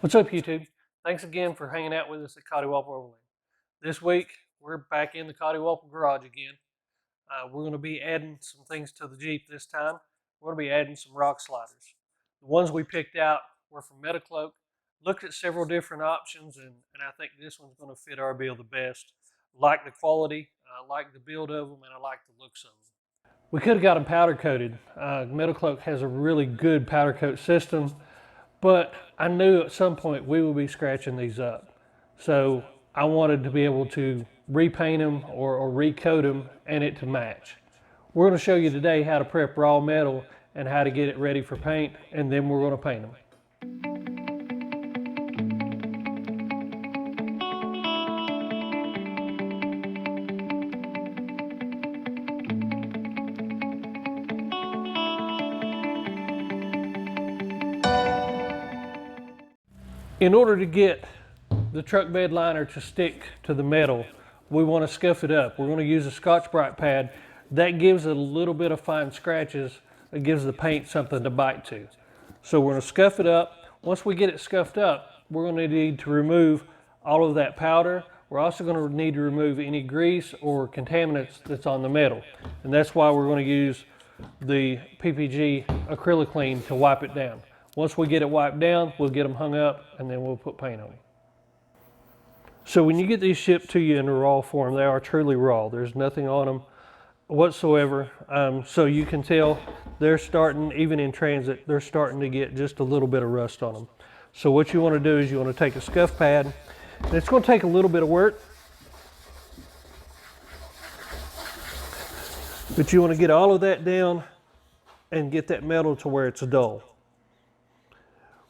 What's up, YouTube? Thanks again for hanging out with us at Coddiwomple Overland. This week, we're back in the Coddiwomple garage again. We're going to be adding some things to the Jeep this time. We're going to be adding some rock sliders. The ones we picked out were from Metalcloak. Looked at several different options, and I think this one's going to fit our bill the best. Like the quality, I like the build of them, and I like the looks of them. We could have got them powder coated. Metalcloak has a really good powder coat system. But I knew at some point we would be scratching these up. So I wanted to be able to repaint them or recoat them and it to match. We're going to show you today how to prep raw metal and how to get it ready for paint, and then we're going to paint them. In order to get the truck bed liner to stick to the metal, we want to scuff it up. We're going to use a Scotch-Brite pad. That gives it a little bit of fine scratches. It gives the paint something to bite to. So we're going to scuff it up. Once we get it scuffed up, we're going to need to remove all of that powder. We're also going to need to remove any grease or contaminants that's on the metal. And that's why we're going to use the PPG acrylic clean to wipe it down. Once we get it wiped down, we'll get them hung up and then we'll put paint on them. So when you get these shipped to you in a raw form, they are truly raw. There's nothing on them whatsoever. So you can tell they're starting, even in transit, they're starting to get just a little bit of rust on them. So what you want to do is you want to take a scuff pad, and it's going to take a little bit of work, but you want to get all of that down and get that metal to where it's dull.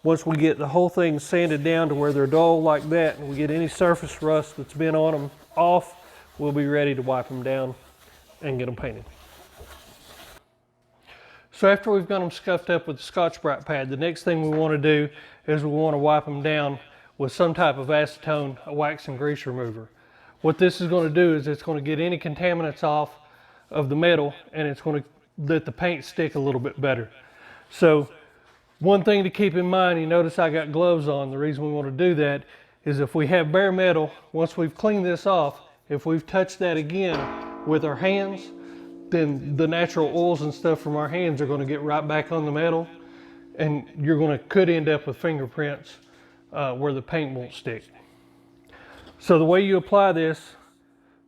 Once we get the whole thing sanded down to where they're dull like that, and we get any surface rust that's been on them off, we'll be ready to wipe them down and get them painted. So after we've got them scuffed up with the Scotch-Brite pad, the next thing we want to do is we want to wipe them down with some type of acetone, a wax and grease remover. What this is going to do is it's going to get any contaminants off of the metal, and it's going to let the paint stick a little bit better. So one thing to keep in mind, you notice I got gloves on. The reason we want to do that is if we have bare metal, once we've cleaned this off, if we've touched that again with our hands, then the natural oils and stuff from our hands are going to get right back on the metal, and could end up with fingerprints where the paint won't stick. So the way you apply this,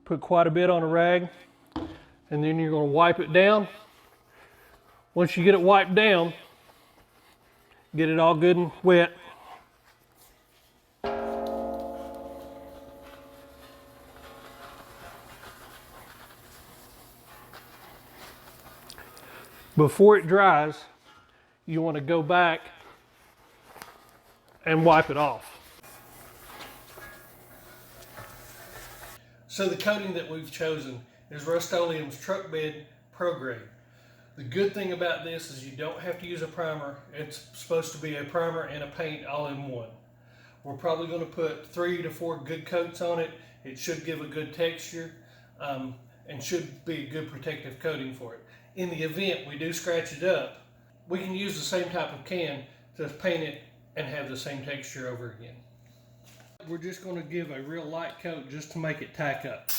put quite a bit on a rag, and then you're going to wipe it down. Once you get it wiped down, get it all good and wet. Before it dries, you want to go back and wipe it off. So the coating that we've chosen is Rust-Oleum's Truck Bed Pro Grade. The good thing about this is you don't have to use a primer. It's supposed to be a primer and a paint all in one. We're probably going to put 3 to 4 good coats on it. It should give a good texture and should be a good protective coating for it. In the event we do scratch it up, we can use the same type of can to paint it and have the same texture over again. We're just going to give a real light coat just to make it tack up.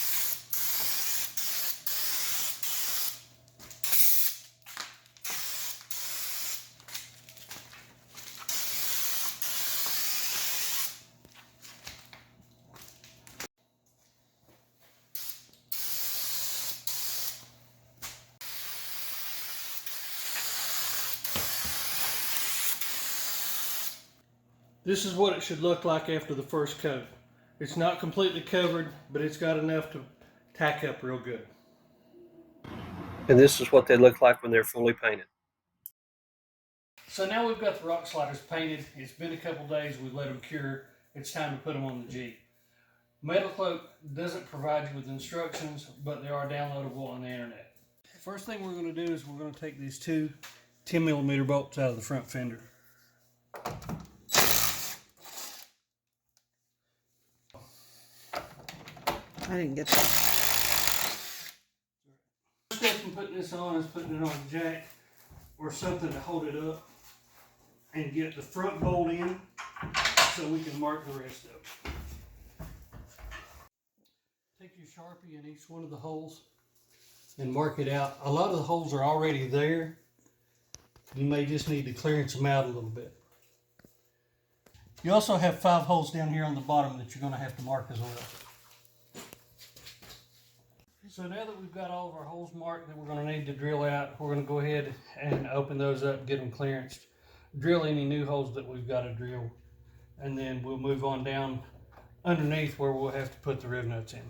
This is what it should look like after the first coat. It's not completely covered, but it's got enough to tack up real good. And this is what they look like when they're fully painted. So now we've got the rock sliders painted. It's been a couple days, we've let them cure. It's time to put them on the Jeep. Metalcloak doesn't provide you with instructions, but they are downloadable on the internet. First thing we're going to do is we're going to take these two 10mm bolts out of the front fender. I didn't get that. First step in putting this on is putting it on a jack or something to hold it up and get the front bolt in. so we can mark the rest of it. Take your Sharpie in each one of the holes and mark it out. A lot of the holes are already there. You may just need to clearance them out a little bit. You also have 5 holes down here on the bottom that you're going to have to mark as well. So now that we've got all of our holes marked that we're going to need to drill out, we're going to go ahead and open those up and get them clearanced. Drill any new holes that we've got to drill, and then we'll move on down underneath where we'll have to put the riv nuts in.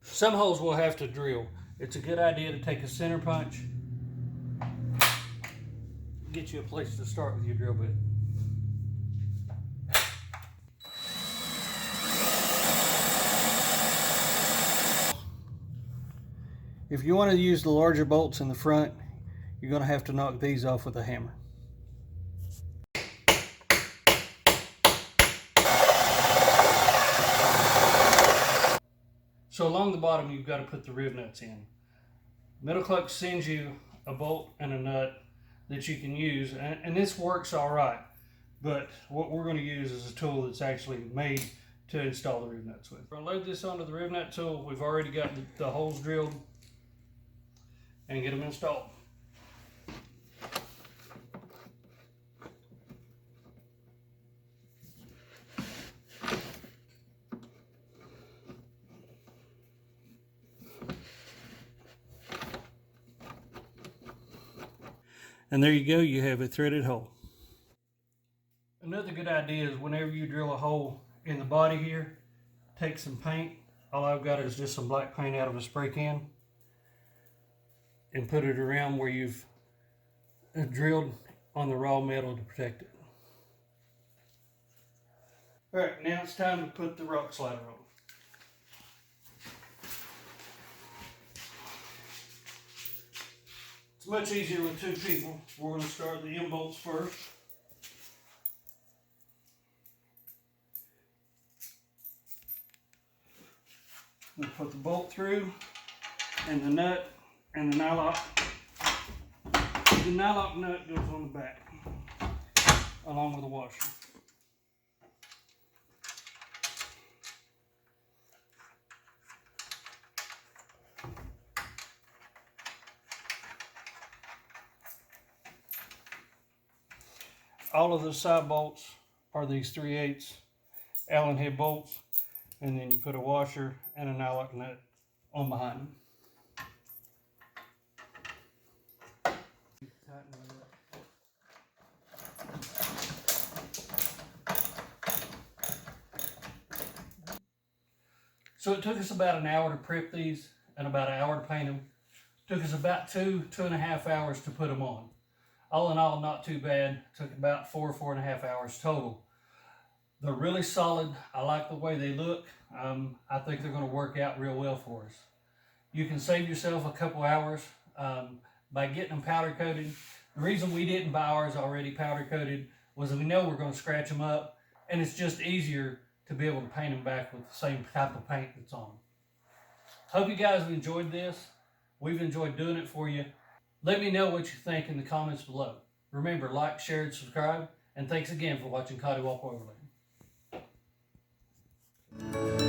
Some holes we'll have to drill. It's a good idea to take a center punch, get you a place to start with your drill bit. If you want to use the larger bolts in the front, you're going to have to knock these off with a hammer. So along the bottom, you've got to put the riv nuts in. Metalcloak sends you a bolt and a nut that you can use, and this works all right, but what we're going to use is a tool that's actually made to install the riv nuts with. We're going to load this onto the riv nut tool. We've already got the holes drilled, and get them installed. And there you go, you have a threaded hole. Another good idea is whenever you drill a hole in the body here, take some paint. All I've got is just some black paint out of a spray can, and put it around where you've drilled on the raw metal to protect it. All right, now it's time to put the rock slider on. It's much easier with 2 people. We're going to start the end bolts first. We'll put the bolt through, and the nut, and the nylock. The nylock nut goes on the back, along with the washer. All of the side bolts are these 3/8 Allen head bolts, and then you put a washer and a nylock nut on behind them. So it took us about an hour to prep these and about an hour to paint them. It took us about 2.5 hours to put them on. All in all, not too bad. Took about 4.5 hours total. They're really solid. I like the way they look. I think they're going to work out real well for us. You can save yourself a couple hours by getting them powder coated. The reason we didn't buy ours already powder coated was that we know we're going to scratch them up, and it's just easier to be able to paint them back with the same type of paint that's on them. Hope you guys have enjoyed this. We've enjoyed doing it for you. Let me know what you think in the comments below. Remember, like, share, and subscribe. And thanks again for watching Coddiwomple Overland.